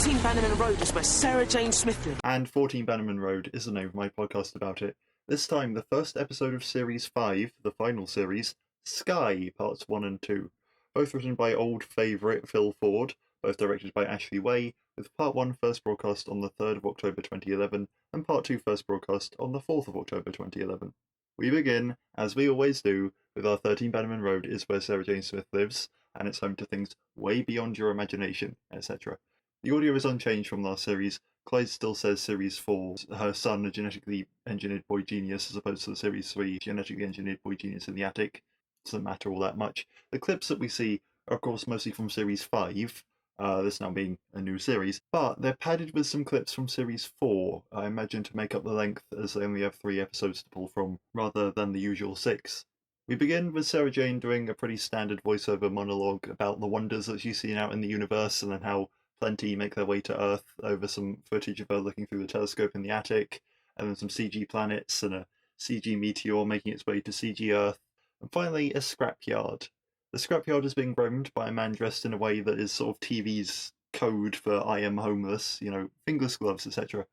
14 Bannerman Road is where Sarah Jane Smith lives. And 14 Bannerman Road is the name of my podcast about it. This time, the first episode of Series 5, the final series, Sky, Parts 1 and 2. Both written by old favourite Phil Ford, both directed by Ashley Way, with Part 1 first broadcast on the 3rd of October 2011, and Part 2 first broadcast on the 4th of October 2011. We begin, as we always do, with our 13 Bannerman Road is where Sarah Jane Smith lives, and it's home to things way beyond your imagination, etc. The audio is unchanged from last series. Clyde still says Series 4, her son, a genetically engineered boy genius, as opposed to the Series 3, genetically engineered boy genius in the attic. Doesn't matter all that much. The clips that we see are, of course, mostly from Series 5, this now being a new series, but they're padded with some clips from Series 4, I imagine to make up the length, as they only have 3 episodes to pull from, rather than the usual 6. We begin with Sarah Jane doing a pretty standard voiceover monologue about the wonders that she's seen out in the universe, and then how plenty make their way to Earth over some footage of her looking through the telescope in the attic, and then some CG planets and a CG meteor making its way to CG Earth, and finally a scrapyard. The scrapyard is being roamed by a man dressed in a way that is sort of TV's code for I am homeless, fingerless gloves, etc.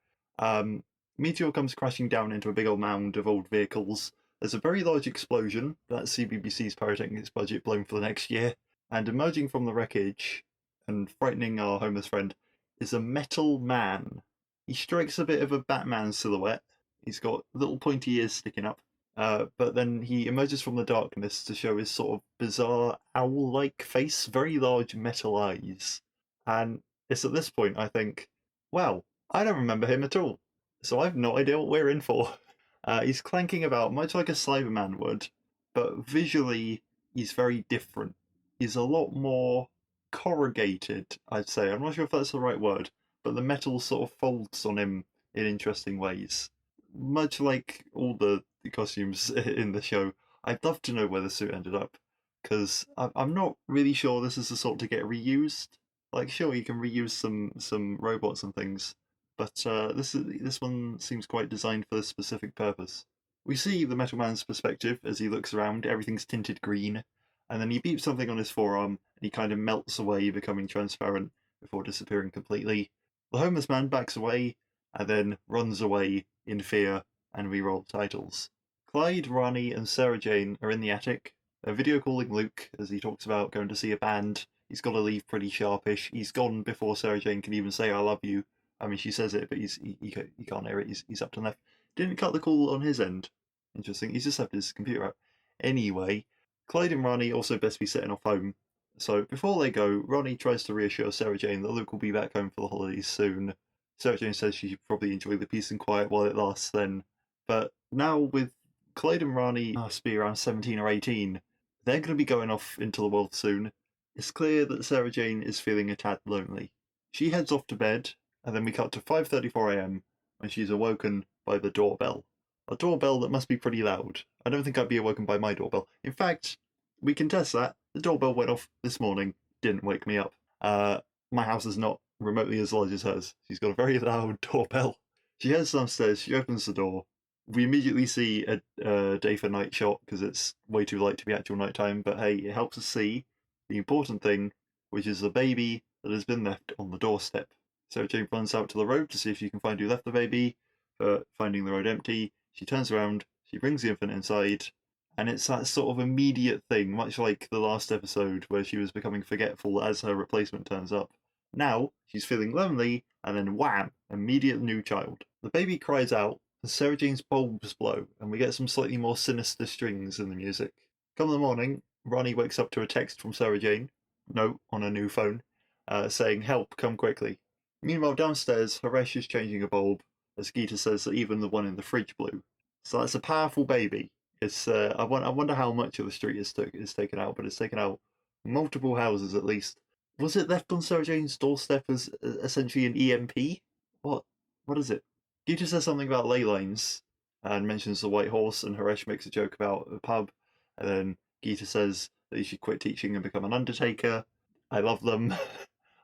Meteor comes crashing down into a big old mound of old vehicles. There's a very large explosion, that's CBBC's pyrotechnics budget blown for the next year, and emerging from the wreckage, and frightening our homeless friend, is a metal man. He strikes a bit of a Batman silhouette. He's got little pointy ears sticking up. But then he emerges from the darkness to show his sort of bizarre owl-like face, very large metal eyes. And it's at this point I think, wow, I don't remember him at all. So I've no idea what we're in for. He's clanking about much like a Cyberman would, but visually he's very different. He's a lot more corrugated, I'd say. I'm not sure if that's the right word, but the metal sort of folds on him in interesting ways. Much like all the costumes in the show, I'd love to know where the suit ended up, because I'm not really sure this is the sort to get reused. Like, sure, you can reuse some robots and things, but this one seems quite designed for a specific purpose. We see the Metal Man's perspective as he looks around. Everything's tinted green, and then he beeps something on his forearm, and he kind of melts away, becoming transparent before disappearing completely. The homeless man backs away, and then runs away in fear, and we roll titles. Clyde, Ronnie, and Sarah Jane are in the attic. They're video calling Luke as he talks about going to see a band. He's got to leave pretty sharpish. He's gone before Sarah Jane can even say "I love you." I mean, she says it, but he can't hear it. He's up to left. Didn't cut the call on his end. Interesting. He's just left his computer out. Anyway, Clyde and Ronnie also best be setting off home. So before they go, Ronnie tries to reassure Sarah Jane that Luke will be back home for the holidays soon. Sarah Jane says she should probably enjoy the peace and quiet while it lasts then. But now with Clyde and Ronnie must be around 17 or 18, they're going to be going off into the world soon. It's clear that Sarah Jane is feeling a tad lonely. She heads off to bed, and then we cut to 5:34 AM when she's awoken by the doorbell. A doorbell that must be pretty loud. I don't think I'd be awoken by my doorbell. In fact, we can test that. The doorbell went off this morning, didn't wake me up. My house is not remotely as large as hers. She's got a very loud doorbell. She heads downstairs, she opens the door. We immediately see a day for night shot because it's way too light to be actual nighttime, but hey, it helps us see the important thing, which is the baby that has been left on the doorstep. Sarah Jane runs out to the road to see if she can find who left the baby, but finding the road empty, she turns around, she brings the infant inside, and it's that sort of immediate thing, much like the last episode where she was becoming forgetful as her replacement turns up. Now, she's feeling lonely, and then wham, immediate new child. The baby cries out, and Sarah Jane's bulbs blow, and we get some slightly more sinister strings in the music. Come the morning, Ronnie wakes up to a text from Sarah Jane, note on a new phone, saying, "Help, come quickly." Meanwhile, downstairs, Haresh is changing a bulb, as Geeta says that even the one in the fridge blew. So that's a powerful baby. It's I wonder how much of the street is taken out, but it's taken out multiple houses at least. Was it left on Sarah Jane's doorstep as essentially an EMP? What is it? Geeta says something about ley lines, and mentions the White Horse, and Haresh makes a joke about a pub, and then Geeta says that he should quit teaching and become an undertaker. I love them.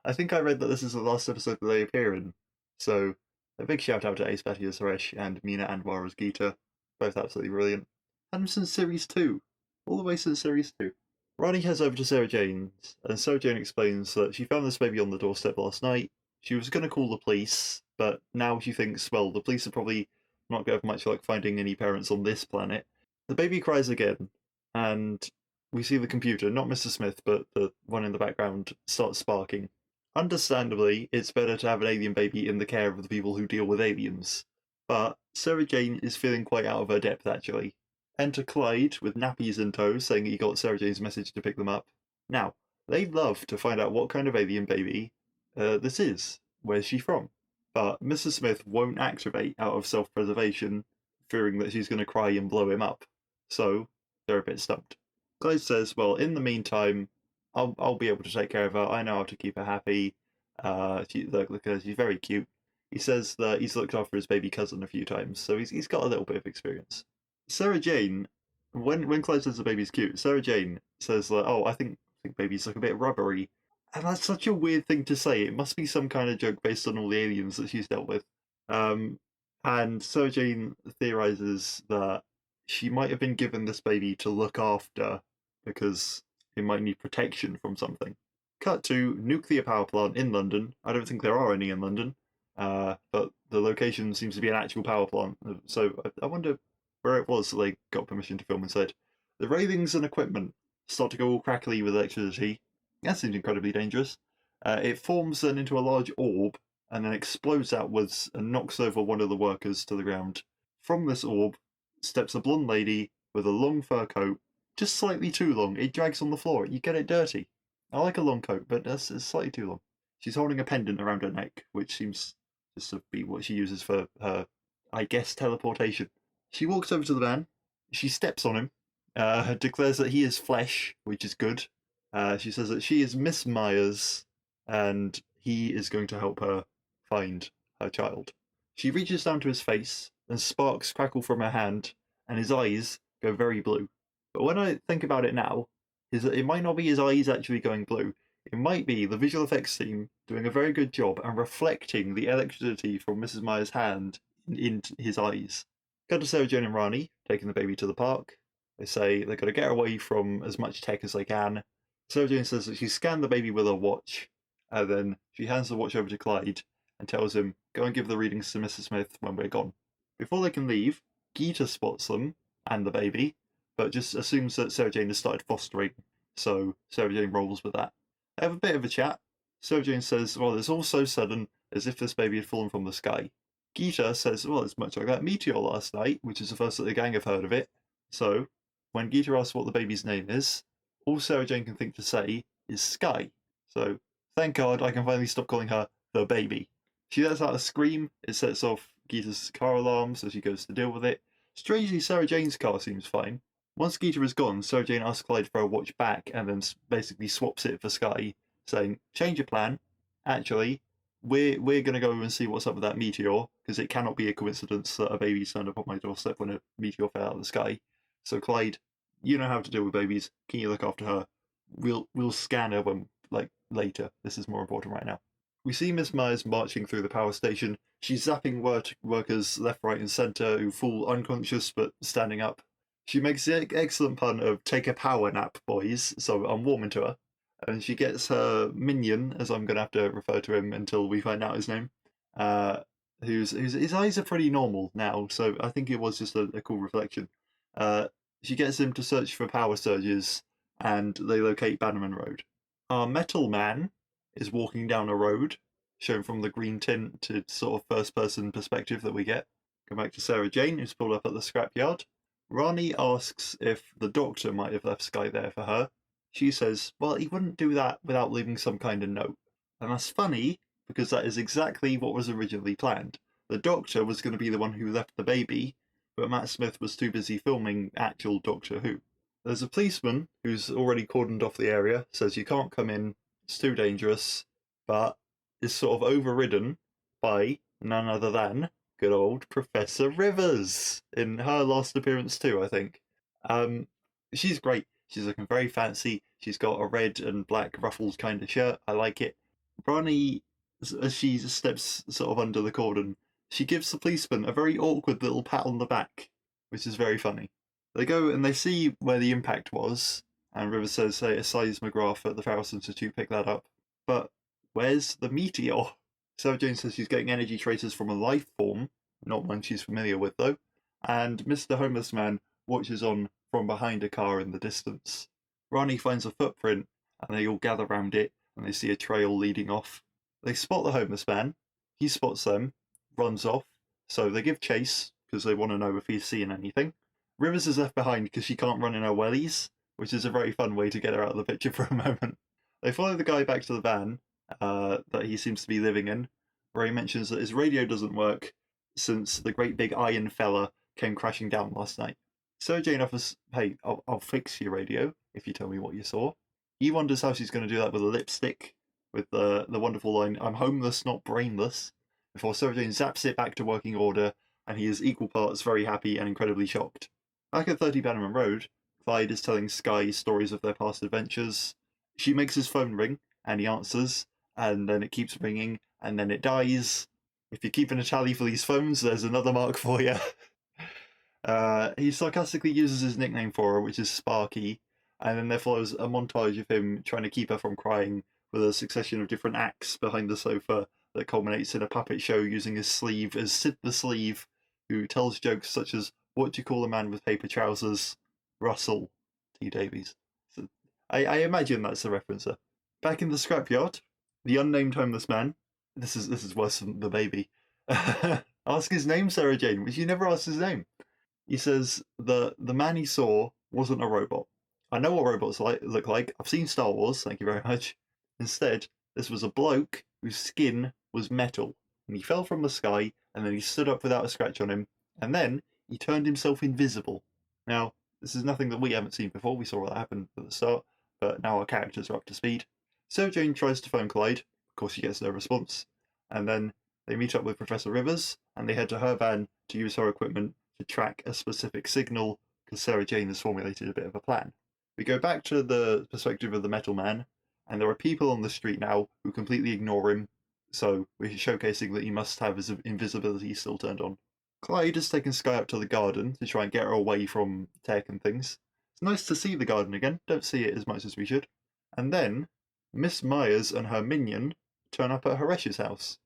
I think I read that this is the last episode that they appear in, so a big shout out to Ace Batty as Haresh and Meena Anwar as Geeta. Both absolutely brilliant. And since Series 2. All the way since Series 2. Ronnie heads over to Sarah Jane's, and Sarah Jane explains that she found this baby on the doorstep last night. She was going to call the police, but now she thinks, well, the police are probably not going to have much luck finding any parents on this planet. The baby cries again, and we see the computer, not Mr. Smith, but the one in the background, starts sparking. Understandably, it's better to have an alien baby in the care of the people who deal with aliens. But Sarah Jane is feeling quite out of her depth, actually. Enter Clyde with nappies in tow, saying he got Sarah Jane's message to pick them up. Now, they'd love to find out what kind of alien baby this is. Where's she from? But Mrs. Smith won't activate out of self-preservation, fearing that she's going to cry and blow him up. So, they're a bit stumped. Clyde says, well, in the meantime, I'll be able to take care of her. I know how to keep her happy. Look at her, she's very cute. He says that he's looked after his baby cousin a few times, so he's got a little bit of experience. Sarah Jane, when Clyde says the baby's cute, Sarah Jane says like, oh, I think babies look a bit rubbery. And that's such a weird thing to say. It must be some kind of joke based on all the aliens that she's dealt with. And Sarah Jane theorizes that she might have been given this baby to look after because it might need protection from something. Cut to nuclear power plant in London. I don't think there are any in London, but the location seems to be an actual power plant. So I wonder where it was that they got permission to film inside. The railings and equipment start to go all crackly with electricity. That seems incredibly dangerous. It forms then into a large orb and then explodes outwards and knocks over one of the workers to the ground. From this orb steps a blonde lady with a long fur coat, just slightly too long. It drags on the floor. You get it dirty. I like a long coat, but it's slightly too long. She's holding a pendant around her neck, which seems just to be what she uses for her, I guess, teleportation. She walks over to the man. She steps on him, declares that he is flesh, which is good. She says that she is Miss Myers, and he is going to help her find her child. She reaches down to his face, and sparks crackle from her hand, and his eyes go very blue. But when I think about it now, it might not be his eyes actually going blue. It might be the visual effects team doing a very good job and reflecting the electricity from Mrs. Myers' hand in his eyes. Cut to Sarah Jane and Rani, taking the baby to the park. They say they've got to get away from as much tech as they can. Sarah Jane says that she scanned the baby with her watch, and then she hands the watch over to Clyde and tells him, go and give the readings to Mrs. Smith when we're gone. Before they can leave, Geeta spots them and the baby, but just assumes that Sarah Jane has started fostering, so Sarah Jane rolls with that. They have a bit of a chat. Sarah Jane says, well, it's all so sudden, as if this baby had fallen from the sky. Geeta says, well, it's much like that meteor last night, which is the first that the gang have heard of it. So, when Geeta asks what the baby's name is, all Sarah Jane can think to say is Sky. So, thank God I can finally stop calling her the baby. She lets out a scream, it sets off Geeta's car alarm, so she goes to deal with it. Strangely, Sarah Jane's car seems fine. Once Geeta is gone, Sarah Jane asks Clyde for her watch back and then basically swaps it for Sky, saying, change your plan. Actually, we're going to go and see what's up with that meteor, because it cannot be a coincidence that a baby turned up on my doorstep when a meteor fell out of the sky. So Clyde, you know how to deal with babies. Can you look after her? We'll scan her when, later. This is more important right now. We see Miss Myers marching through the power station. She's zapping workers left, right, and centre who fall unconscious but standing up. She makes the excellent pun of "take a power nap, boys," so I'm warming to her. And she gets her minion, as I'm going to have to refer to him until we find out his name, whose his eyes are pretty normal now, so I think it was just a cool reflection. She gets him to search for power surges, and they locate Bannerman Road. Our metal man is walking down a road, shown from the green tint to sort of first-person perspective that we get. Go back to Sarah Jane, who's pulled up at the scrapyard. Rani asks if the doctor might have left Sky there for her. She says, well, he wouldn't do that without leaving some kind of note. And that's funny, because that is exactly what was originally planned. The doctor was going to be the one who left the baby, but Matt Smith was too busy filming actual Doctor Who. There's a policeman who's already cordoned off the area, says you can't come in, it's too dangerous, but is sort of overridden by none other than good old Professor Rivers in her last appearance too, I think. She's great. She's looking very fancy. She's got a red and black ruffled kind of shirt. I like it. Ronnie, as she steps sort of under the cordon, she gives the policeman a very awkward little pat on the back, which is very funny. They go and they see where the impact was, and Rivers says, hey, a seismograph at the Faros Institute picked that up. But where's the meteor? Sarah Jane says she's getting energy traces from a life form, not one she's familiar with though, and Mr. Homeless Man watches on from behind a car in the distance. Ronnie finds a footprint, and they all gather round it, and they see a trail leading off. They spot the homeless man, he spots them, runs off, so they give chase, because they want to know if he's seeing anything. Rivers is left behind because she can't run in her wellies, which is a very fun way to get her out of the picture for a moment. They follow the guy back to the van that he seems to be living in, where he mentions that his radio doesn't work since the great big iron fella came crashing down last night. Sarah Jane offers, hey, I'll fix your radio if you tell me what you saw. He wonders how she's going to do that with a lipstick, with the wonderful line, I'm homeless, not brainless, before Sarah Jane zaps it back to working order, and he is equal parts very happy and incredibly shocked. Back at 30 Bannerman Road, Clyde is telling Sky stories of their past adventures. She makes his phone ring, and he answers, and then it keeps ringing, and then it dies. If you're keeping a tally for these phones, there's another mark for you. He sarcastically uses his nickname for her, which is Sparky, and then there follows a montage of him trying to keep her from crying with a succession of different acts behind the sofa that culminates in a puppet show using his sleeve as Sid the Sleeve, who tells jokes such as, what do you call a man with paper trousers? Russell T. Davies. So I imagine that's the reference there. Back in the scrapyard, the unnamed homeless man, this is worse than the baby, ask his name, Sarah Jane, which you never asked his name. He says the man he saw wasn't a robot. I know what robots look like. I've seen Star Wars, thank you very much. Instead, this was a bloke whose skin was metal, and he fell from the sky, and then he stood up without a scratch on him, and then he turned himself invisible. Now, this is nothing that we haven't seen before. We saw that happen at the start, but now our characters are up to speed. Sarah Jane tries to phone Clyde. Of course, she gets no response. And then they meet up with Professor Rivers, and they head to her van to use her equipment to track a specific signal, because Sarah Jane has formulated a bit of a plan. We go back to the perspective of the Metal Man, and there are people on the street now who completely ignore him, so we're showcasing that he must have his invisibility still turned on. Clyde has taken Sky out to the garden to try and get her away from tech and things. It's nice to see the garden again, don't see it as much as we should. And then, Miss Myers and her minion turn up at Haresh's house.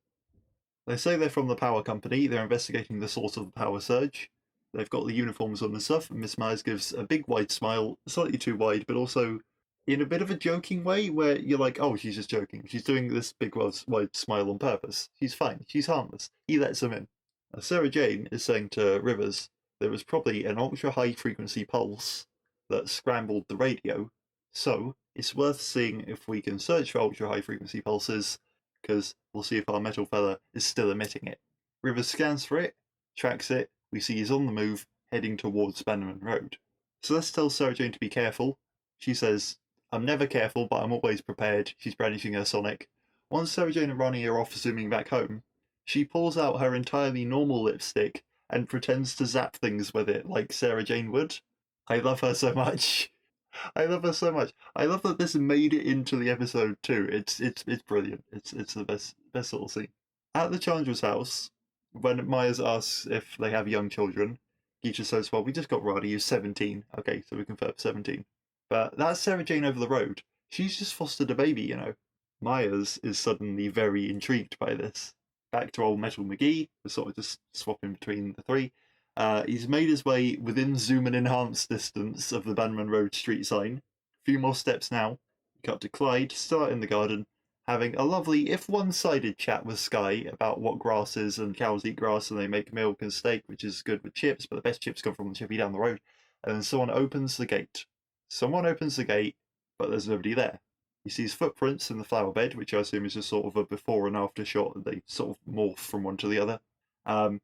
They say they're from the power company, they're investigating the source of the power surge. They've got the uniforms on and stuff, and Miss Myers gives a big wide smile, slightly too wide, but also in a bit of a joking way, where you're like, oh, she's just joking. She's doing this big wide smile on purpose. She's fine, she's harmless. He lets them in. Sarah Jane is saying to Rivers there was probably an ultra-high frequency pulse that scrambled the radio, so it's worth seeing if we can search for ultra-high frequency pulses, because we'll see if our metal fella is still emitting it. Rivers scans for it, tracks it, we see he's on the move, heading towards Bannerman Road. Celeste tells Sarah Jane to be careful. She says, I'm never careful, but I'm always prepared. She's brandishing her sonic. Once Sarah Jane and Ronnie are off zooming back home, she pulls out her entirely normal lipstick and pretends to zap things with it like Sarah Jane would. I love her so much. I love her so much. I love that this made it into the episode too. It's brilliant. It's the best little scene. At the Chandler's house, when Myers asks if they have young children, Geisha says, well, we just got Ronnie, who's 17. Okay, so we confirm 17. But that's Sarah Jane over the road. She's just fostered a baby, you know. Myers is suddenly very intrigued by this. Back to old Metal McGee, we're sort of just swapping between the three. He's made his way within zoom and enhance distance of the Bannerman Road street sign. A few more steps now. Cut to Clyde, still out in the garden, having a lovely, if one-sided chat with Sky about what grass is, and cows eat grass and they make milk and steak, which is good with chips, but the best chips come from the chippy down the road. And then someone opens the gate. But there's nobody there. He sees footprints in the flower bed, which I assume is just sort of a before and after shot. They sort of morph from one to the other. And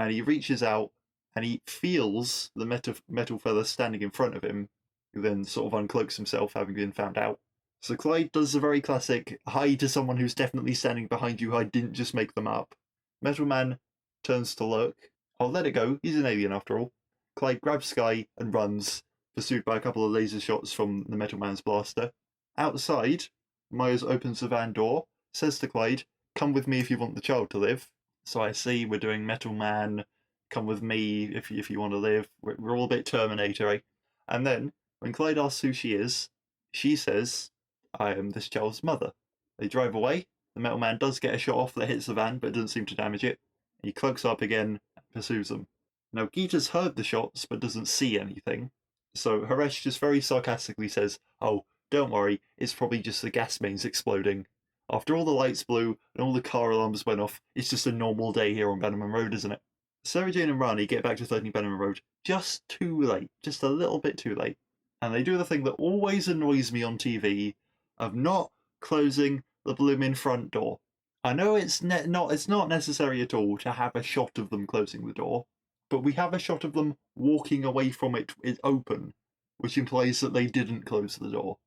he reaches out and he feels the metal fella standing in front of him, who then sort of uncloaks himself, having been found out. So Clyde does the very classic, hi to someone who's definitely standing behind you, I didn't just make them up. Metal Man turns to look. I'll let it go, he's an alien after all. Clyde grabs Sky and runs, pursued by a couple of laser shots from the Metal Man's blaster. Outside, Myers opens the van door, says to Clyde, come with me if you want the child to live. So I see we're doing Metal Man, come with me if you want to live. We're all a bit Terminator, eh? And then, when Clyde asks who she is, she says, I am this child's mother. They drive away, The metal man does get a shot off that hits the van, but doesn't seem to damage it. He cloaks up again and pursues them. Now, Geeta's heard the shots, but doesn't see anything. So Haresh just very sarcastically says, "Oh, don't worry, it's probably just the gas mains exploding. After all the lights blew and all the car alarms went off, it's just a normal day here on Bannerman Road, isn't it?" Sarah Jane and Rani get back to 13 Bannerman Road just too late, just a little bit too late. And they do the thing that always annoys me on TV of not closing the blooming front door. I know it's not necessary at all to have a shot of them closing the door, but we have a shot of them walking away from it open, which implies that they didn't close the door.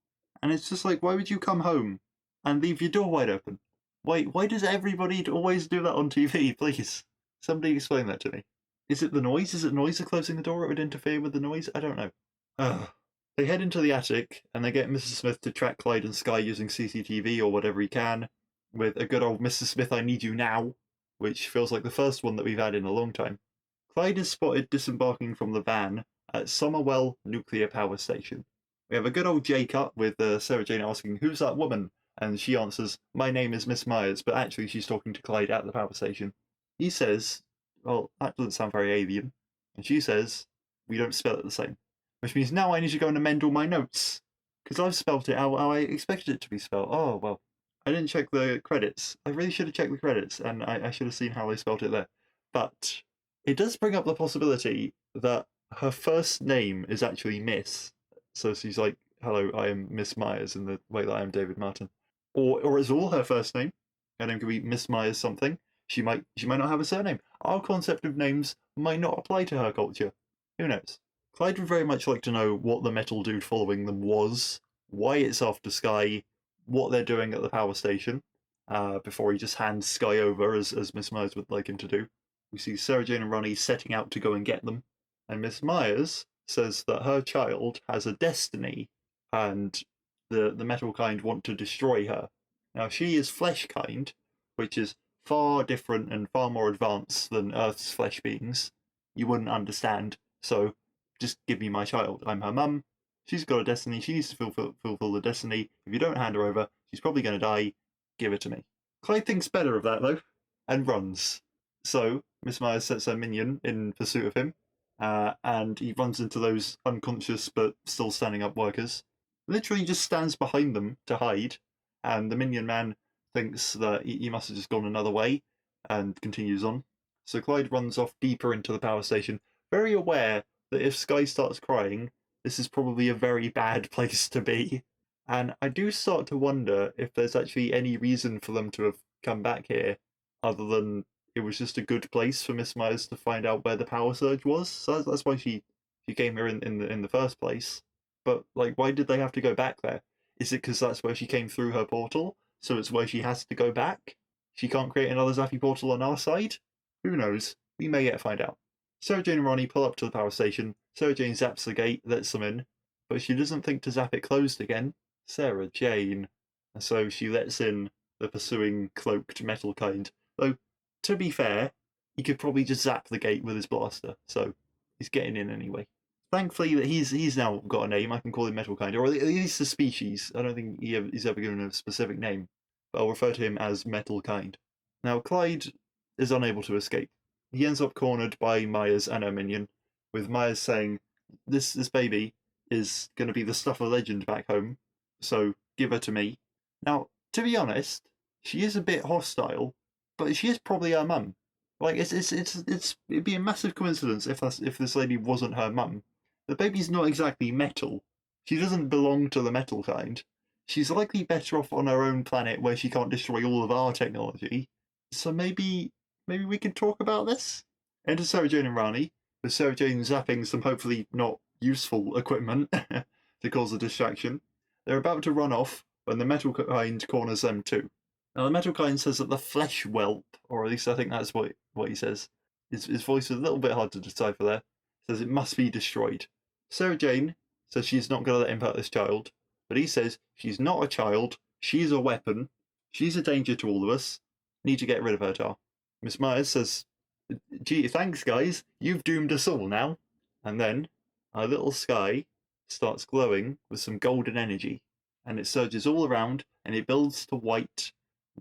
And it's just like, why would you come home and leave your door wide open? Why does everybody always do that on TV? Please, somebody explain that to me. Is it the noise? Is it noise of closing the door? It would interfere with the noise? I don't know. Ugh. They head into the attic and they get Mrs. Smith to track Clyde and Sky using CCTV or whatever he can, with a good old "Mrs. Smith, I need you now," which feels like the first one that we've had in a long time. Clyde is spotted disembarking from the van at Somerwell Nuclear Power Station. We have a good old J-cut with Sarah Jane asking, "Who's that woman?" And she answers, "My name is Miss Myers," but actually she's talking to Clyde at the power station. He says, "Well, that doesn't sound very alien." And she says, "We don't spell it the same." Which means now I need to go and amend all my notes. Because I've spelt it how I expected it to be spelled. Oh, well. I didn't check the credits. I really should have checked the credits, and I should have seen how they spelt it there. But it does bring up the possibility that her first name is actually Miss. So she's like, "Hello, I am Miss Myers," in the way that I am David Martin. Or it's all her first name. Her name could be Miss Myers something. She might not have a surname. Our concept of names might not apply to her culture. Who knows? Clyde would very much like to know what the metal dude following them was, why it's after Sky, what they're doing at the power station, before he just hands Sky over, as Miss Myers would like him to do. We see Sarah Jane and Ronnie setting out to go and get them, and Miss Myers says that her child has a destiny, and the metal kind want to destroy her. Now, she is flesh kind, which is far different and far more advanced than Earth's flesh beings. You wouldn't understand, so just give me my child. I'm her mum. She's got a destiny. She needs to fulfill the destiny. If you don't hand her over, she's probably going to die. Give her to me. Clyde thinks better of that, though, and runs. So Miss Myers sets her minion in pursuit of him, and he runs into those unconscious but still standing up workers. Literally just stands behind them to hide, and the minion man thinks that he must have just gone another way, and continues on. So Clyde runs off deeper into the power station, very aware that if Sky starts crying, this is probably a very bad place to be. And I do start to wonder if there's actually any reason for them to have come back here, other than it was just a good place for Miss Myers to find out where the power surge was. So that's why she came here in the first place. But like, why did they have to go back there? Is it because that's where she came through her portal, so it's where she has to go back? She can't create another zappy portal on our side? Who knows? We may yet find out. Sarah Jane and Ronnie pull up to the power station. Sarah Jane zaps the gate, lets them in, but she doesn't think to zap it closed again. Sarah Jane. And so she lets in the pursuing cloaked metal kind. Though, to be fair, he could probably just zap the gate with his blaster, so he's getting in anyway. Thankfully that he's now got a name. I can call him Metal Kind, or at least a species. I don't think he's ever given a specific name, but I'll refer to him as Metal Kind. Now, Clyde is unable to escape. He ends up cornered by Myers and her minion, with Myers saying, this baby is going to be the stuff of legend back home, so give her to me. Now, to be honest, she is a bit hostile, but she is probably her mum. Like, it'd be a massive coincidence if this lady wasn't her mum. The baby's not exactly metal. She doesn't belong to the metal kind. She's likely better off on her own planet where she can't destroy all of our technology. So maybe we can talk about this? Enter Sarah Jane and Rani, with Sarah Jane zapping some hopefully not useful equipment to cause a distraction. They're about to run off when the metal kind corners them too. Now the metal kind says that the flesh whelp, or at least I think that's what he says. His voice is a little bit hard to decipher there. Says it must be destroyed. Sarah Jane says she's not going to let him hurt this child, but he says she's not a child, she's a weapon, she's a danger to all of us, need to get rid of her, Tar. Miss Myers says, gee, thanks guys, you've doomed us all now. And then our little Sky starts glowing with some golden energy, and it surges all around and it builds to white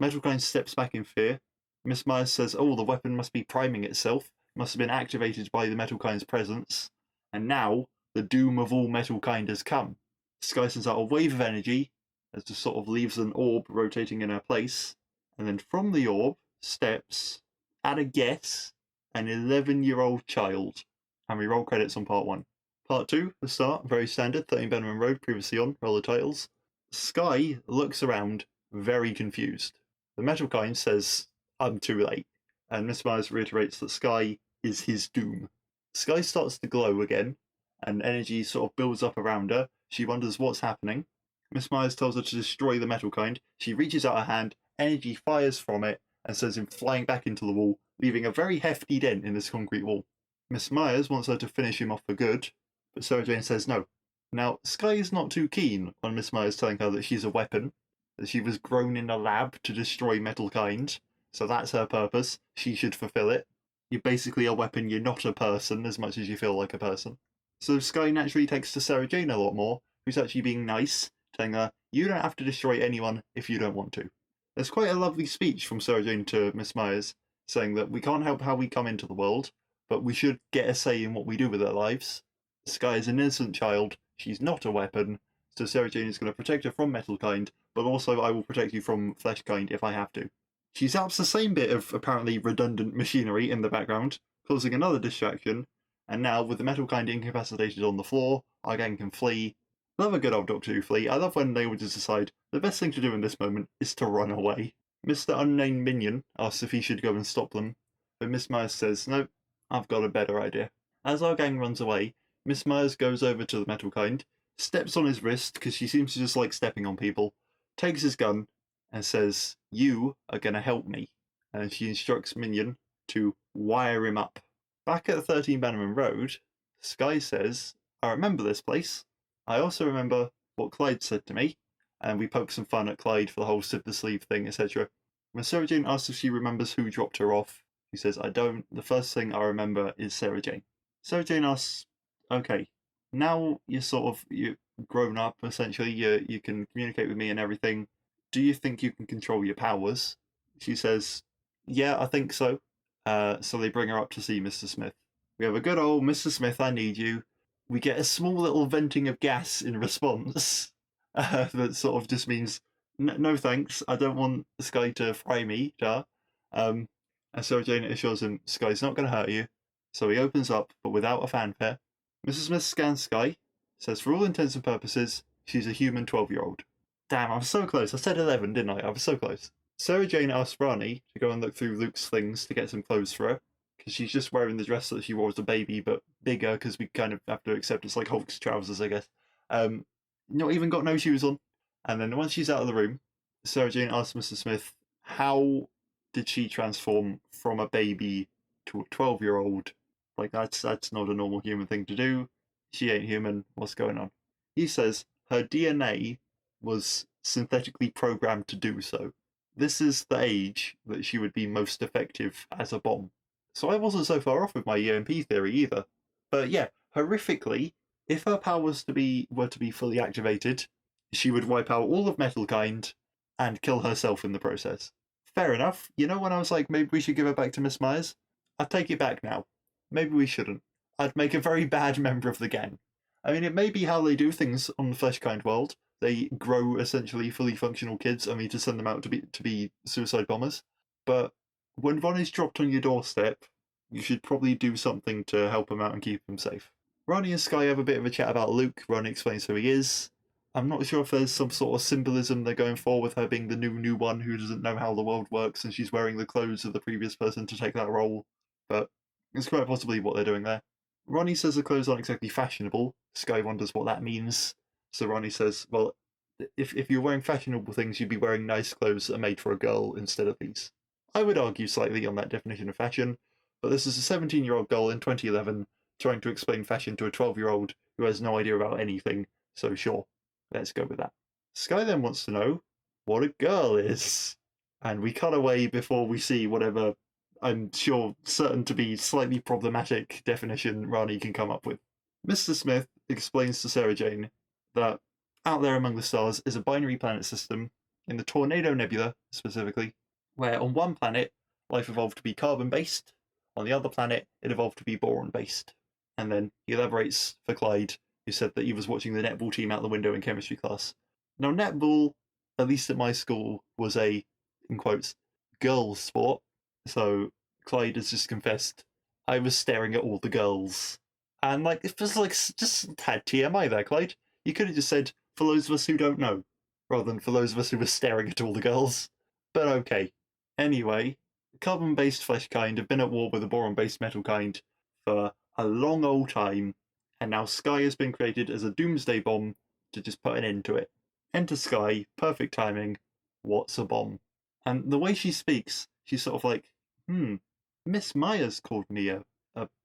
Metalkind steps back in fear. Miss Myers says, oh, the weapon must be priming itself, must have been activated by the Metalkind's presence, and now the doom of all Metalkind has come. Skye sends out a wave of energy, as just sort of leaves an orb rotating in her place, and then from the orb steps, at a guess, an 11-year-old child. And we roll credits on part 1. Part 2, the start, very standard, 13 Bannerman Road, previously on, roll the titles. Skye looks around, very confused. The Metalkind says, I'm too late, and Miss Myers reiterates that Skye is his doom. Skye starts to glow again, and energy sort of builds up around her. She wonders what's happening. Miss Myers tells her to destroy the Metalkind. She reaches out her hand, energy fires from it, and sends him flying back into the wall, leaving a very hefty dent in this concrete wall. Miss Myers wants her to finish him off for good, but Sarah Jane says no. Now, Skye is not too keen on Miss Myers telling her that she's a weapon, that she was grown in a lab to destroy Metalkind, so that's her purpose. She should fulfill it. You're basically a weapon, you're not a person as much as you feel like a person. So Skye naturally takes to Sarah Jane a lot more, who's actually being nice, telling her, you don't have to destroy anyone if you don't want to. There's quite a lovely speech from Sarah Jane to Miss Myers, saying that we can't help how we come into the world, but we should get a say in what we do with our lives. Skye is an innocent child, she's not a weapon, so Sarah Jane is going to protect her from Metalkind, but also I will protect you from Fleshkind if I have to. She zaps the same bit of apparently redundant machinery in the background, causing another distraction, and now, with the Metalkind incapacitated on the floor, our gang can flee. Love a good old Doctor Who flee. I love when they would just decide the best thing to do in this moment is to run away. Mr. Unnamed Minion asks if he should go and stop them, but Miss Myers says, no, I've got a better idea. As our gang runs away, Miss Myers goes over to the Metalkind, steps on his wrist because she seems to just like stepping on people, takes his gun, and says, you are going to help me. And she instructs Minion to wire him up. Back at 13 Bannerman Road, Skye says, I remember this place. I also remember what Clyde said to me, and we poke some fun at Clyde for the whole sip the sleeve thing, etc. When Sarah Jane asks if she remembers who dropped her off, she says, I don't. The first thing I remember is Sarah Jane. Sarah Jane asks, okay, now you're grown up, essentially, you can communicate with me and everything. Do you think you can control your powers? She says, yeah, I think so. So they bring her up to see Mr. Smith. We have a good old Mr. Smith, I need you. We get a small little venting of gas in response that sort of just means, no thanks, I don't want Skye to fry me, duh. And Sarah Jane assures him Skye's not going to hurt you. So he opens up, but without a fanfare. Mrs. Smith scans Skye, says for all intents and purposes, she's a human 12-year-old. Damn, I was so close. I said 11, didn't I? I was so close. Sarah Jane asks Rani to go and look through Luke's things to get some clothes for her, because she's just wearing the dress that she wore as a baby, but bigger, because we kind of have to accept it's like Hulk's trousers, I guess. Not even got no shoes on. And then once she's out of the room, Sarah Jane asks Mr. Smith, how did she transform from a baby to a 12-year-old? Like, that's not a normal human thing to do. She ain't human. What's going on? He says her DNA was synthetically programmed to do so. This is the age that she would be most effective as a bomb. So I wasn't so far off with my EMP theory either. But yeah, horrifically, if her powers were to be fully activated, she would wipe out all of Metalkind and kill herself in the process. Fair enough. You know when I was like, maybe we should give her back to Miss Myers? I'd take it back now. Maybe we shouldn't. I'd make a very bad member of the gang. I mean, it may be how they do things on the Fleshkind world. They grow essentially fully functional kids only to send them out to be suicide bombers. But when Ronnie's dropped on your doorstep, you should probably do something to help him out and keep him safe. Ronnie and Skye have a bit of a chat about Luke. Ronnie explains who he is. I'm not sure if there's some sort of symbolism they're going for with her being the new one who doesn't know how the world works and she's wearing the clothes of the previous person to take that role. But it's quite possibly what they're doing there. Ronnie says the clothes aren't exactly fashionable. Skye wonders what that means. So Ronnie says, well, if you're wearing fashionable things, you'd be wearing nice clothes that are made for a girl instead of these. I would argue slightly on that definition of fashion, but this is a 17-year-old girl in 2011 trying to explain fashion to a 12-year-old who has no idea about anything, so sure, let's go with that. Skye then wants to know what a girl is, and we cut away before we see whatever, I'm sure, certain to be slightly problematic definition Rani can come up with. Mr. Smith explains to Sarah Jane that out there among the stars is a binary planet system in the Tornado Nebula specifically, where on one planet, life evolved to be carbon-based, on the other planet, it evolved to be boron-based. And then he elaborates for Clyde, who said that he was watching the netball team out the window in chemistry class. Now, netball, at least at my school, was a, in quotes, girls' sport. So Clyde has just confessed, I was staring at all the girls. And, like, it was like, just had TMI there, Clyde. You could have just said, for those of us who don't know, rather than for those of us who were staring at all the girls. But okay. Anyway, the carbon-based flesh kind have been at war with the boron-based metal kind for a long old time, and now Sky has been created as a doomsday bomb to just put an end to it. Enter Sky, perfect timing. What's a bomb? And the way she speaks, she's sort of like, Miss Myers called me a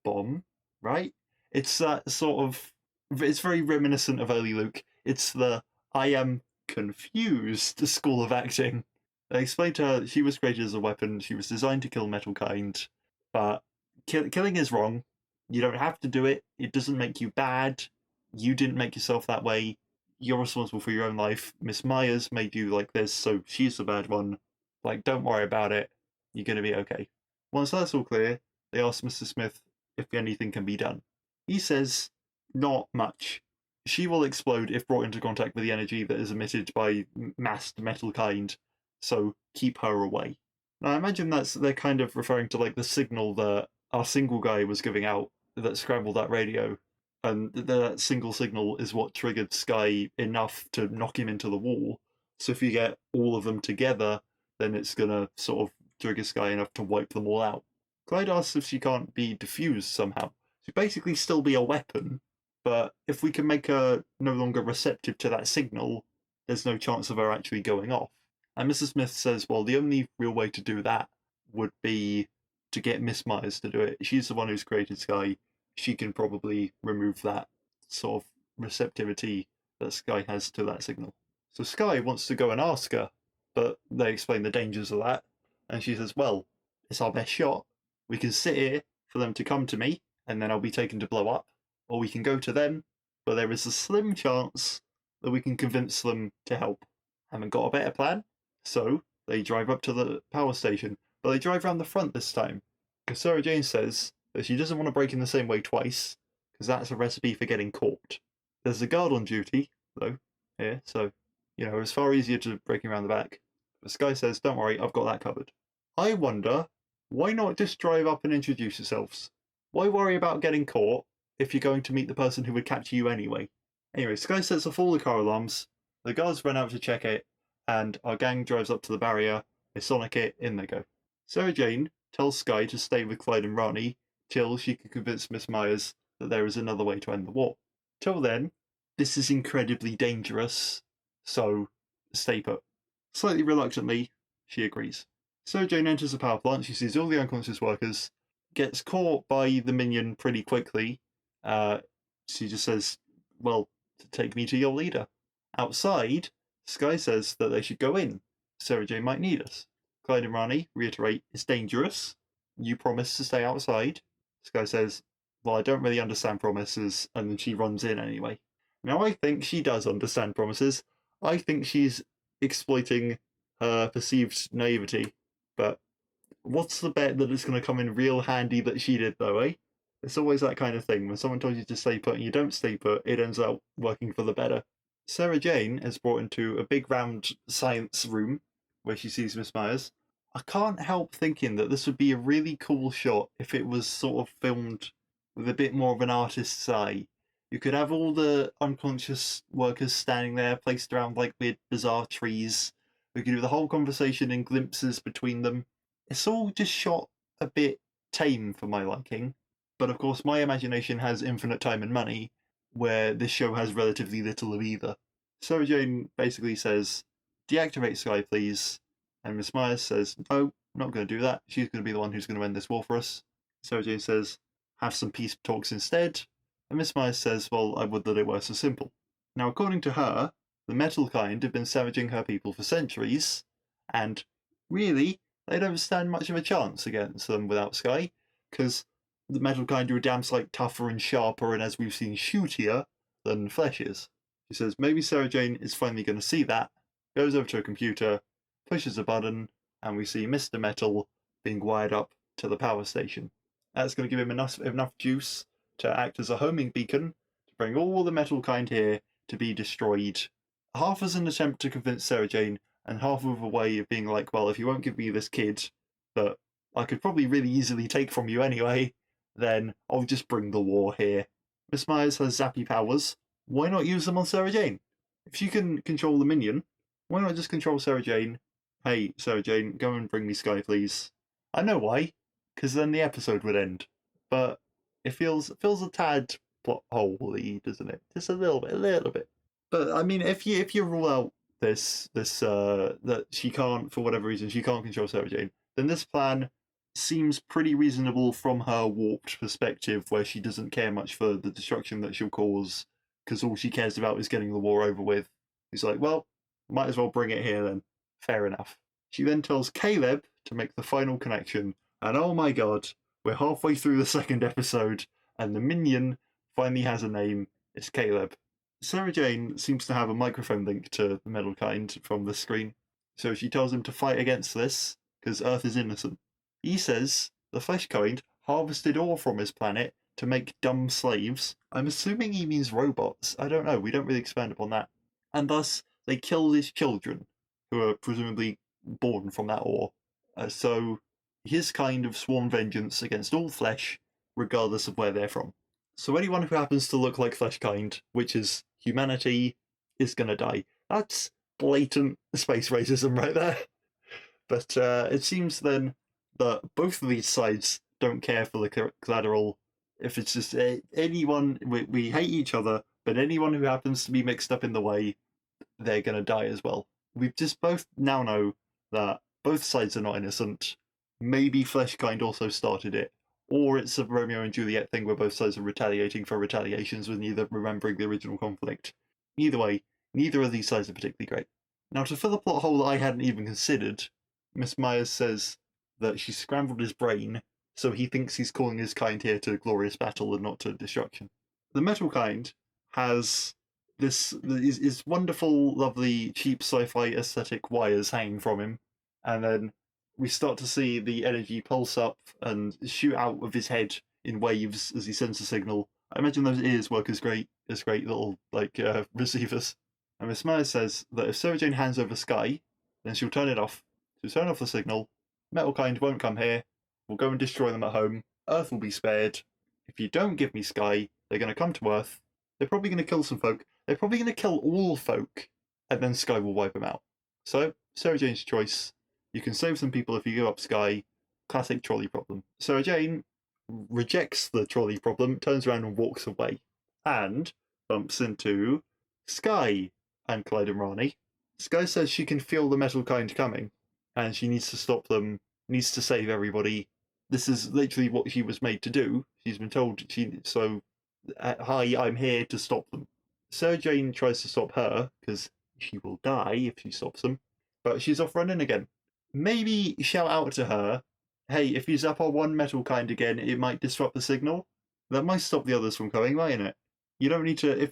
bomb, right? It's that sort of, it's very reminiscent of early Luke. It's the I am confused school of acting. They explained to her she was created as a weapon, she was designed to kill metal kind, but killing is wrong. You don't have to do it. It doesn't make you bad. You didn't make yourself that way. You're responsible for your own life. Miss Myers made you like this, so she's the bad one. Like, don't worry about it. You're going to be okay. Once that's all clear, they ask Mr. Smith if anything can be done. He says, not much. She will explode if brought into contact with the energy that is emitted by massed metal kind, so keep her away. Now, I imagine they're kind of referring to like the signal that our single guy was giving out that scrambled that radio, and that single signal is what triggered Sky enough to knock him into the wall. So if you get all of them together, then it's gonna sort of trigger Sky enough to wipe them all out. Clyde asks if she can't be diffused somehow. She'd basically still be a weapon, but if we can make her no longer receptive to that signal, there's no chance of her actually going off. And Mrs. Smith says, well, the only real way to do that would be to get Miss Myers to do it. She's the one who's created Sky. She can probably remove that sort of receptivity that Sky has to that signal. So Sky wants to go and ask her, but they explain the dangers of that. And she says, well, it's our best shot. We can sit here for them to come to me, and then I'll be taken to blow up. Or we can go to them, but there is a slim chance that we can convince them to help. Haven't got a better plan? So they drive up to the power station, but they drive around the front this time. Because Sarah Jane says that she doesn't want to break in the same way twice, because that's a recipe for getting caught. There's a guard on duty, though, here, so, it's far easier to breaking around the back. But Sky says, don't worry, I've got that covered. I wonder, why not just drive up and introduce yourselves? Why worry about getting caught if you're going to meet the person who would capture you anyway? Anyway, Sky sets off all the car alarms, the guards run out to check it, and our gang drives up to the barrier, they sonic it, in they go. Sarah Jane tells Sky to stay with Clyde and Rani till she can convince Miss Myers that there is another way to end the war. Till then, this is incredibly dangerous, so stay put. Slightly reluctantly, she agrees. Sarah Jane enters the power plant, she sees all the unconscious workers, gets caught by the minion pretty quickly. She just says, well, take me to your leader. Outside, Sky says that they should go in. Sarah Jane might need us. Clyde and Rani reiterate, it's dangerous. You promised to stay outside. Sky says, well, I don't really understand promises, and then she runs in anyway. Now, I think she does understand promises. I think she's exploiting her perceived naivety, but what's the bet that it's going to come in real handy that she did, though, eh? It's always that kind of thing. When someone tells you to stay put and you don't stay put, it ends up working for the better. Sarah Jane is brought into a big round science room where she sees Miss Myers. I can't help thinking that this would be a really cool shot if it was sort of filmed with a bit more of an artist's eye. You could have all the unconscious workers standing there, placed around like weird, bizarre trees. We could do the whole conversation in glimpses between them. It's all just shot a bit tame for my liking. But of course, my imagination has infinite time and money, where this show has relatively little of either. Sarah Jane basically says, deactivate Sky, please. And Miss Myers says, no, not going to do that. She's going to be the one who's going to end this war for us. Sarah Jane says, have some peace talks instead. And Miss Myers says, well, I would that it were so simple. Now, according to her, the metal kind have been savaging her people for centuries, and really, they don't stand much of a chance against them without Sky, because the metal kind are a damn sight tougher and sharper and, as we've seen, shootier than flesh is. She says maybe Sarah Jane is finally going to see that, goes over to a computer, pushes a button, and we see Mr. Metal being wired up to the power station. That's going to give him enough juice to act as a homing beacon to bring all the metal kind here to be destroyed. Half as an attempt to convince Sarah Jane, and half with a way of being like, well, if you won't give me this kid that I could probably really easily take from you anyway, then I'll just bring the war here. Miss Myers has zappy powers. Why not use them on Sarah Jane? If she can control the minion, why not just control Sarah Jane? Hey, Sarah Jane, go and bring me Sky, please. I know why, because then the episode would end. But it feels a tad plot hole-y, doesn't it? Just a little bit. But I mean, if you rule out this that she can't, for whatever reason, she can't control Sarah Jane, then this plan seems pretty reasonable from her warped perspective, where she doesn't care much for the destruction that she'll cause, because all she cares about is getting the war over with. He's like, well, might as well bring it here then. Fair enough. She then tells Caleb to make the final connection, and oh my god, we're halfway through the second episode, and the minion finally has a name. It's Caleb. Sarah Jane seems to have a microphone link to the metal kind from the screen, so she tells him to fight against this, because Earth is innocent. He says the flesh kind harvested ore from his planet to make dumb slaves. I'm assuming he means robots. I don't know. We don't really expand upon that. And thus, they kill his children, who are presumably born from that ore. So his kind of sworn vengeance against all flesh, regardless of where they're from. So anyone who happens to look like flesh kind, which is humanity, is going to die. That's blatant space racism right there. But it seems then that both of these sides don't care for the collateral. If it's just anyone, we hate each other, but anyone who happens to be mixed up in the way, they're going to die as well. We've just both now know that both sides are not innocent. Maybe Fleshkind also started it, or it's a Romeo and Juliet thing where both sides are retaliating for retaliations with neither remembering the original conflict. Either way, neither of these sides are particularly great. Now, to fill a plot hole that I hadn't even considered, Miss Myers says that she scrambled his brain, so he thinks he's calling his kind here to glorious battle and not to destruction. The metal kind has this is wonderful, lovely, cheap sci-fi aesthetic wires hanging from him, and then we start to see the energy pulse up and shoot out of his head in waves as he sends a signal. I imagine those ears work as great little receivers. And Miss Myers says that if Sarah Jane hands over Sky, then she'll turn it off. She'll turn off the signal. Metal kind won't come here. We'll go and destroy them at home. Earth will be spared. If you don't give me Sky, they're going to come to Earth. They're probably going to kill some folk. They're probably going to kill all folk, and then Sky will wipe them out. So, Sarah Jane's choice. You can save some people if you give up Sky. Classic trolley problem. Sarah Jane rejects the trolley problem, turns around and walks away, and bumps into Sky and Clyde and Rani. Sky says she can feel the metal kind coming, and she needs to stop them, needs to save everybody. This is literally what she was made to do. She's been told hi, I'm here to stop them. Sarah Jane tries to stop her, because she will die if she stops them, but she's off running again. Maybe shout out to her, hey, if you zap our one metal kind again, it might disrupt the signal. That might stop the others from coming, mightn't it? You don't need to,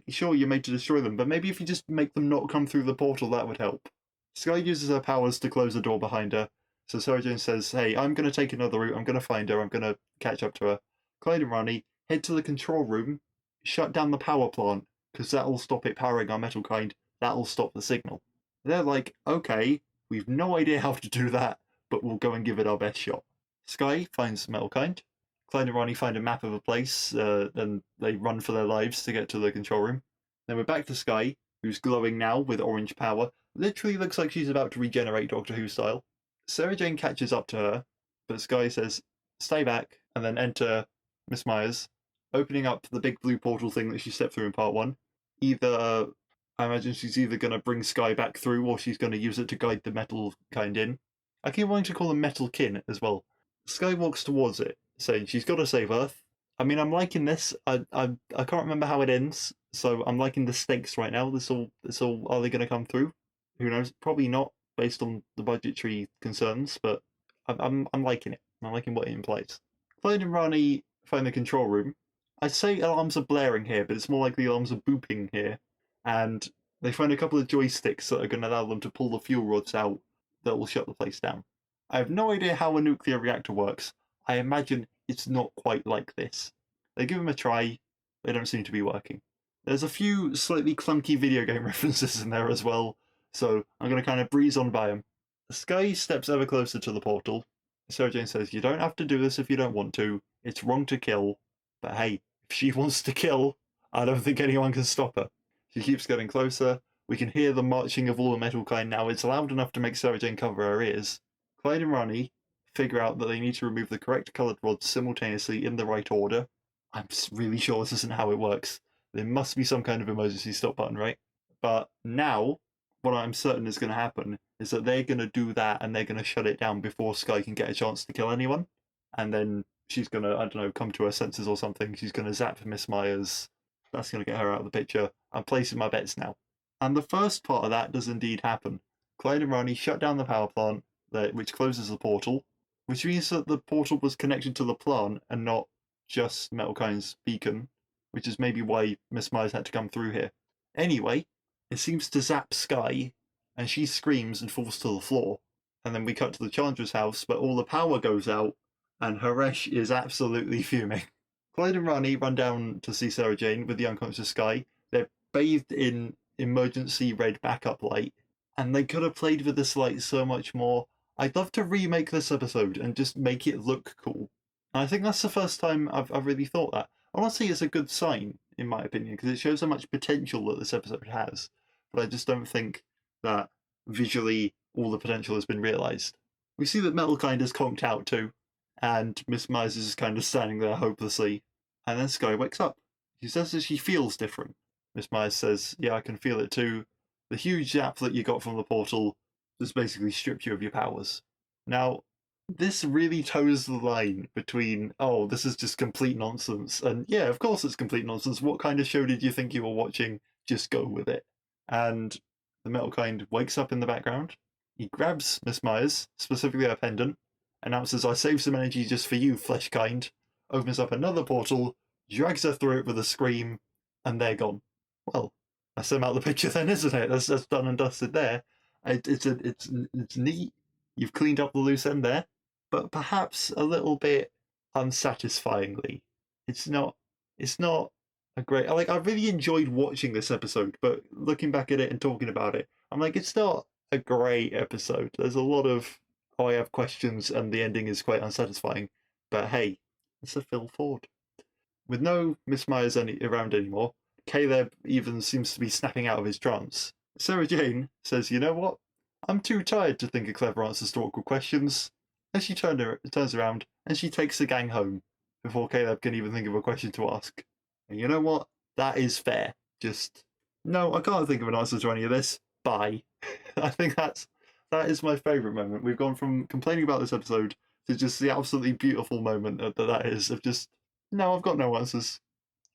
sure, you're made to destroy them, but maybe if you just make them not come through the portal, that would help. Sky uses her powers to close the door behind her, so Sarah Jane says, hey, I'm going to take another route, I'm going to find her, I'm going to catch up to her. Clyde and Rani head to the control room, shut down the power plant, because that'll stop it powering our metal kind, that'll stop the signal. They're like, okay, we've no idea how to do that, but we'll go and give it our best shot. Sky finds metal kind. Clyde and Rani find a map of a place, and they run for their lives to get to the control room. Then we're back to Sky, who's glowing now with orange power. Literally looks like she's about to regenerate Doctor Who style. Sarah Jane catches up to her, but Sky says, stay back, and then enter Miss Myers, opening up the big blue portal thing that she stepped through in part one. I imagine she's either going to bring Sky back through, or she's going to use it to guide the metal kind in. I keep wanting to call them metal kin as well. Sky walks towards it, saying she's got to save Earth. I mean, I'm liking this. I can't remember how it ends, so I'm liking the stakes right now. This all. Are they going to come through? Who knows? Probably not, based on the budgetary concerns. But I'm liking it. I'm liking what it implies. Clyde and Rani find the control room. I'd say alarms are blaring here, but it's more like the alarms are booping here. And They find a couple of joysticks that are going to allow them to pull the fuel rods out that will shut the place down. I have no idea how a nuclear reactor works. I imagine it's not quite like this. They give them a try, they don't seem to be working. There's a few slightly clunky video game references in there as well, so I'm going to kind of breeze on by them. Skye steps ever closer to the portal. Sarah Jane says, "You don't have to do this if you don't want to. It's wrong to kill. But hey, if she wants to kill, I don't think anyone can stop her." She keeps getting closer. We can hear the marching of all the metal kind now. It's loud enough to make Sarah Jane cover her ears. Clyde and Ronnie figure out that they need to remove the correct coloured rods simultaneously in the right order. I'm really sure this isn't how it works. There must be some kind of emergency stop button, right? But now, what I'm certain is going to happen is that they're going to do that and they're going to shut it down before Skye can get a chance to kill anyone. And then she's going to, I don't know, come to her senses or something. She's going to zap Miss Myers. That's going to get her out of the picture. I'm placing my bets now. And the first part of that does indeed happen. Clyde and Ronnie shut down the power plant, which closes the portal, which means that the portal was connected to the plant and not just Metalkind's beacon, which is maybe why Miss Myers had to come through here. Anyway, it seems to zap Skye, and she screams and falls to the floor. And then we cut to the Chandler's house, but all the power goes out, and Haresh is absolutely fuming. Clyde and Ronnie run down to see Sarah Jane with the unconscious Skye. They're bathed in emergency red backup light, and they could have played with this light so much more. I'd love to remake this episode and just make it look cool. And I think that's the first time I've really thought that. Honestly, it's a good sign, in my opinion, because it shows how much potential that this episode has. But I just don't think that visually all the potential has been realised. We see that Metalkind is conked out too, and Miss Myers is kind of standing there hopelessly. And then Skye wakes up. She says that she feels different. Miss Myers says, "Yeah, I can feel it too. The huge zap that you got from the portal just basically stripped you of your powers." Now, this really toes the line between, oh, this is just complete nonsense, and yeah, of course it's complete nonsense. What kind of show did you think you were watching? Just go with it. And the Metalkind wakes up in the background. He grabs Miss Myers, specifically her pendant, announces, "I saved some energy just for you, Fleshkind," opens up another portal, drags her through it with a scream, and they're gone. Well, that's them out of the picture then, isn't it? That's done and dusted there. It's neat. You've cleaned up the loose end there, but perhaps a little bit unsatisfyingly. It's not a great. I really enjoyed watching this episode, but looking back at it and talking about it, I'm like, it's not a great episode. There's a lot of, oh, I have questions, and the ending is quite unsatisfying. But hey, it's a Phil Ford. With no Miss Myers around anymore, Caleb even seems to be snapping out of his trance. Sarah Jane says, "You know what? I'm too tired to think of clever answers to awkward questions." And she turns around and she takes the gang home before Caleb can even think of a question to ask. And you know what? That is fair. Just, no, I can't think of an answer to any of this. Bye. I think that is my favourite moment. We've gone from complaining about this episode to just the absolutely beautiful moment that is of just, no, I've got no answers.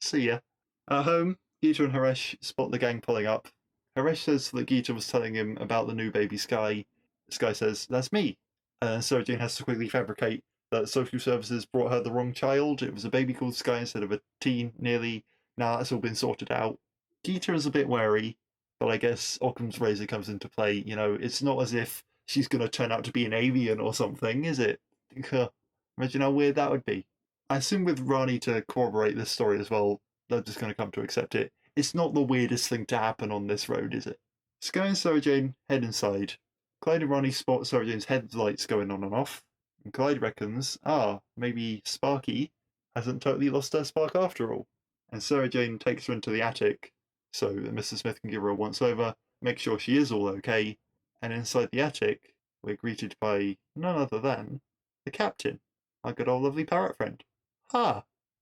See ya. At home, Geeta and Haresh spot the gang pulling up. Haresh says that Geeta was telling him about the new baby Skye. Skye says, "That's me." And Sarah Jane has to quickly fabricate that social services brought her the wrong child. It was a baby called Skye instead of a teen, nearly. Now that's all been sorted out. Geeta is a bit wary, but I guess Occam's razor comes into play. You know, it's not as if she's going to turn out to be an alien or something, is it? Imagine how weird that would be. I assume with Rani to corroborate this story as well, they're just going to come to accept it. It's not the weirdest thing to happen on this road, is it? Skye and Sarah Jane head inside. Clyde and Ronnie spot Sarah Jane's headlights going on and off, and Clyde reckons, maybe Sparky hasn't totally lost her spark after all. And Sarah Jane takes her into the attic so that Mr. Smith can give her a once-over, make sure she is all okay, and inside the attic, we're greeted by none other than the captain, our good old lovely parrot friend.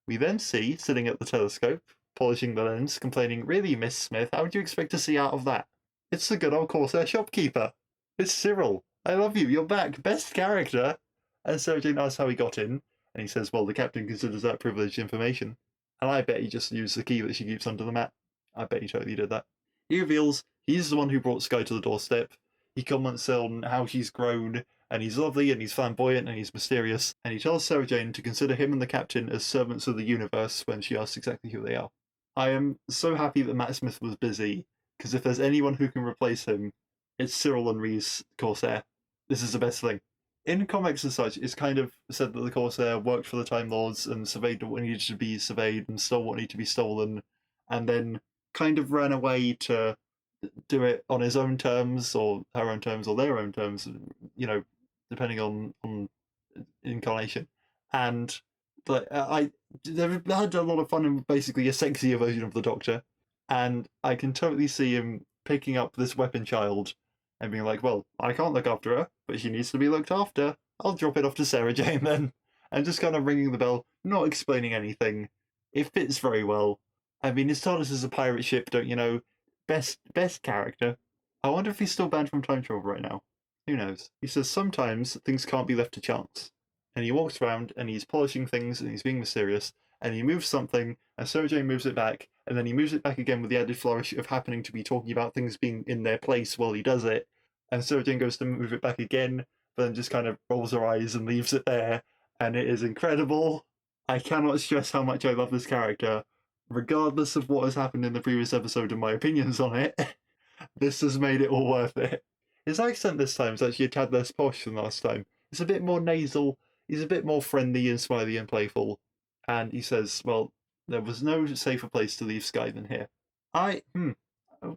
We then see, sitting at the telescope, polishing the lens, complaining, "Really, Miss Smith, how would you expect to see out of that? It's the good old Corsair shopkeeper. It's Cyril. I love you. You're back. Best character." And Sarah Jane asks how he got in, and he says, well, the captain considers that privileged information. And I bet he just used the key that she keeps under the mat. I bet he totally did that. He reveals he's the one who brought Skye to the doorstep. He comments on how she's grown, and he's lovely, and he's flamboyant, and he's mysterious. And he tells Sarah Jane to consider him and the captain as servants of the universe when she asks exactly who they are. I am so happy that Matt Smith was busy Because if there's anyone who can replace him, it's Cyril and Rhys Corsair. This is the best thing. In comics and such, it's kind of said that the Corsair worked for the Time Lords and surveyed what needed to be surveyed and stole what needed to be stolen, and then kind of ran away to do it on his own terms or her own terms or their own terms, depending on incarnation. And they've had a lot of fun in basically a sexier version of the Doctor, and I can totally see him picking up this weapon child and being like, well, I can't look after her, but she needs to be looked after. I'll drop it off to Sarah Jane then. And just kind of ringing the bell, not explaining anything. It fits very well. I mean, his TARDIS is a pirate ship, don't you know? Best character. I wonder if he's still banned from time travel right now. Who knows? He says sometimes things can't be left to chance. And he walks around and he's polishing things and he's being mysterious and he moves something and Sarah Jane moves it back and then he moves it back again with the added flourish of happening to be talking about things being in their place while he does it. And Sarah Jane goes to move it back again, but then just kind of rolls her eyes and leaves it there. And it is incredible. I cannot stress how much I love this character, regardless of what has happened in the previous episode and my opinions on it. This has made it all worth it. His accent this time is actually a tad less posh than last time. It's a bit more nasal, he's a bit more friendly and smiley and playful. And he says, well, there was no safer place to leave Skye than here.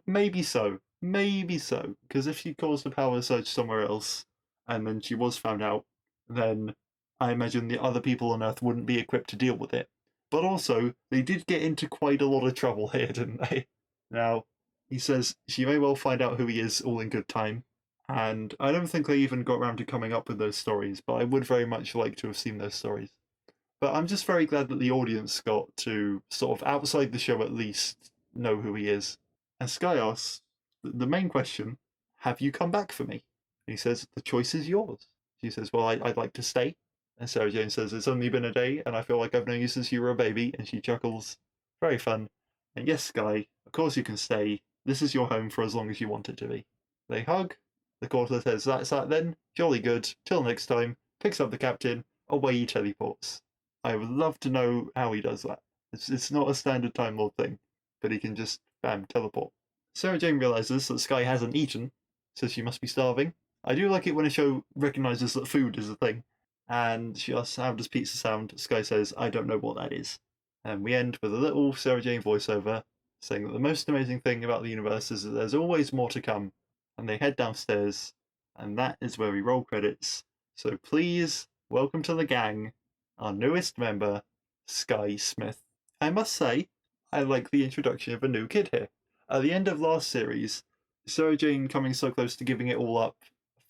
Maybe so. Maybe so. Because if she caused a power surge somewhere else, and then she was found out, then I imagine the other people on Earth wouldn't be equipped to deal with it. But also, they did get into quite a lot of trouble here, didn't they? Now, he says she may well find out who he is all in good time. And I don't think they even got around to coming up with those stories, but I would very much like to have seen those stories. But I'm just very glad that the audience got to, sort of outside the show at least, know who he is. And Skye asks, the main question, have you come back for me? And he says, the choice is yours. She says, well, I'd like to stay. And Sarah Jane says, it's only been a day, and I feel like I've known you since you were a baby. And she chuckles. Very fun. And yes, Skye, of course you can stay. This is your home for as long as you want it to be. They hug. The Corsair says, that's that then. Jolly good. Till next time. Picks up the captain. Away he teleports. I would love to know how he does that. It's not a standard Time Lord thing, but he can just, bam, teleport. Sarah Jane realises that Skye hasn't eaten, says she must be starving. I do like it when a show recognises that food is a thing. And she asks, how does pizza sound? Skye says, I don't know what that is. And we end with a little Sarah Jane voiceover saying that the most amazing thing about the universe is that there's always more to come. And they head downstairs, and that is where we roll credits. So please, welcome to the gang, our newest member, Skye Smith. I must say, I like the introduction of a new kid here. At the end of last series, Sarah Jane coming so close to giving it all up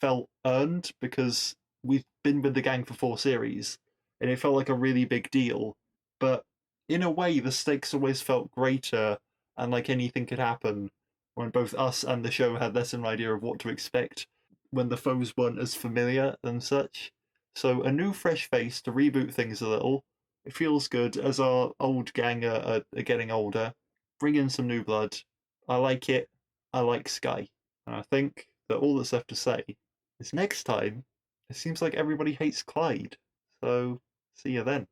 felt earned because we've been with the gang for 4 series, and it felt like a really big deal. But in a way, the stakes always felt greater, and like anything could happen when both us and the show had less of an idea of what to expect, when the foes weren't as familiar and such. So a new fresh face to reboot things a little. It feels good as our old gang are getting older. Bring in some new blood. I like it. I like Skye. And I think that all that's left to say is next time, it seems like everybody hates Clyde. So, see you then.